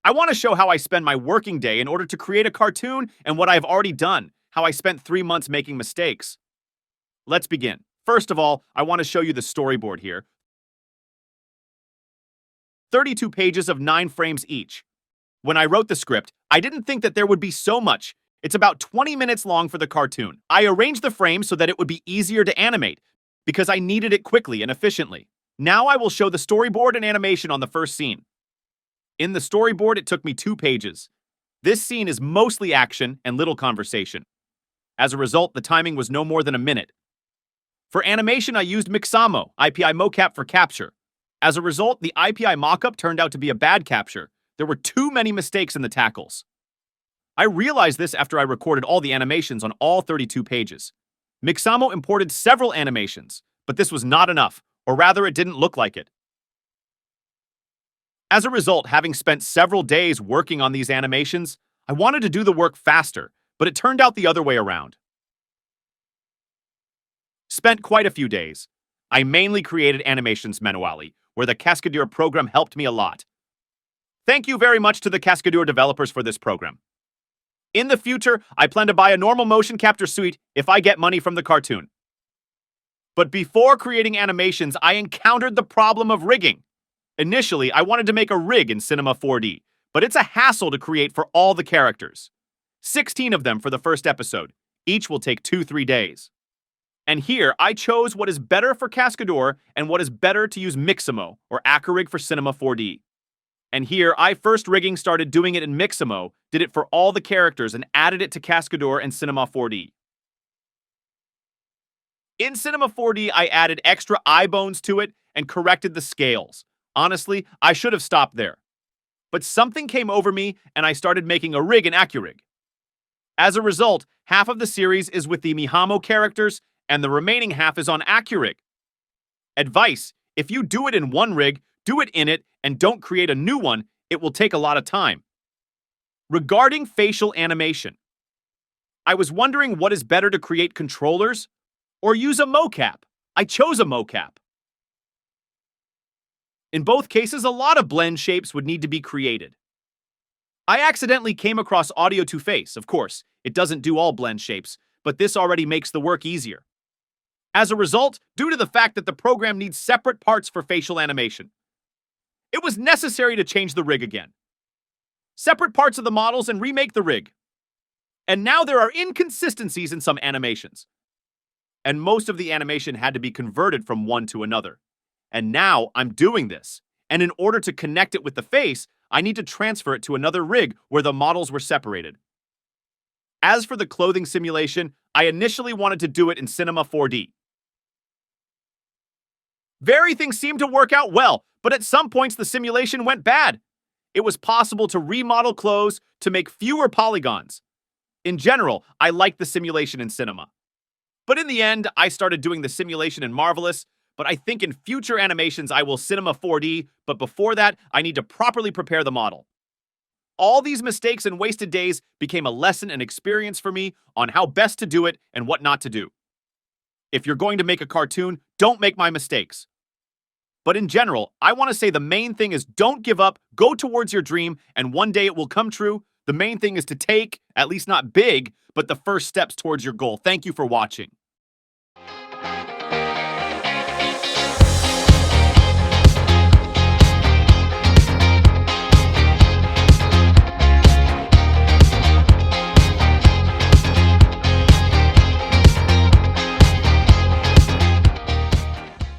I want to show how I spend my working day in order to create a cartoon and what I've already done, how I spent 3 months making mistakes. Let's begin. First of all, I want to show you the storyboard here. 32 pages of 9 frames each. When I wrote the script, I didn't think that there would be so much. It's about 20 minutes long for the cartoon. I arranged the frames so that it would be easier to animate, because I needed it quickly and efficiently. Now I will show the storyboard and animation on the first scene. In the storyboard, it took me 2 pages. This scene is mostly action and little conversation. As a result, the timing was no more than a minute. For animation, I used Mixamo, IPI mocap for capture. As a result, the IPI mockup turned out to be a bad capture. There were too many mistakes in the tackles. I realized this after I recorded all the animations on all 32 pages. Mixamo imported several animations, but this was not enough, or rather it didn't look like it. As a result, having spent several days working on these animations, I wanted to do the work faster, but it turned out the other way around. Spent quite a few days. I mainly created animations manually, where the Cascadeur program helped me a lot. Thank you very much to the Cascadeur developers for this program. In the future, I plan to buy a normal motion capture suite if I get money from the cartoon. But before creating animations, I encountered the problem of rigging. Initially, I wanted to make a rig in Cinema 4D, but it's a hassle to create for all the characters. 16 of them for the first episode. Each will take 2-3 days. And here, I chose what is better for Cascadeur and what is better to use Mixamo, or Acurig for Cinema 4D. And here, I first rigging started doing it in Mixamo, did it for all the characters, and added it to Cascadeur and Cinema 4D. In Cinema 4D, I added extra eye bones to it and corrected the scales. Honestly, I should have stopped there. But something came over me, and I started making a rig in Acurig. As a result, half of the series is with the Mihamo characters, and the remaining half is on Acurig. Advice: if you do it in one rig, do it in it, and don't create a new one. It will take a lot of time. Regarding facial animation, I was wondering what is better to create controllers or use a mocap. I chose a mocap. In both cases, a lot of blend shapes would need to be created. I accidentally came across Audio to Face, of course. It doesn't do all blend shapes, but this already makes the work easier. As a result, due to the fact that the program needs separate parts for facial animation, it was necessary to change the rig again. Separate parts of the models and remake the rig. And now there are inconsistencies in some animations. And most of the animation had to be converted from one to another. And now I'm doing this. And in order to connect it with the face, I need to transfer it to another rig where the models were separated. As for the clothing simulation, I initially wanted to do it in Cinema 4D. Everything seemed to work out well, but at some points the simulation went bad. It was possible to remodel clothes to make fewer polygons. In general, I liked the simulation in Cinema. But in the end, I started doing the simulation in Marvelous, but I think in future animations I will Cinema 4D, but before that, I need to properly prepare the model. All these mistakes and wasted days became a lesson and experience for me on how best to do it and what not to do. If you're going to make a cartoon, don't make my mistakes. But in general, I want to say the main thing is don't give up, go towards your dream, and one day it will come true. The main thing is to take, at least not big, but the first steps towards your goal. Thank you for watching.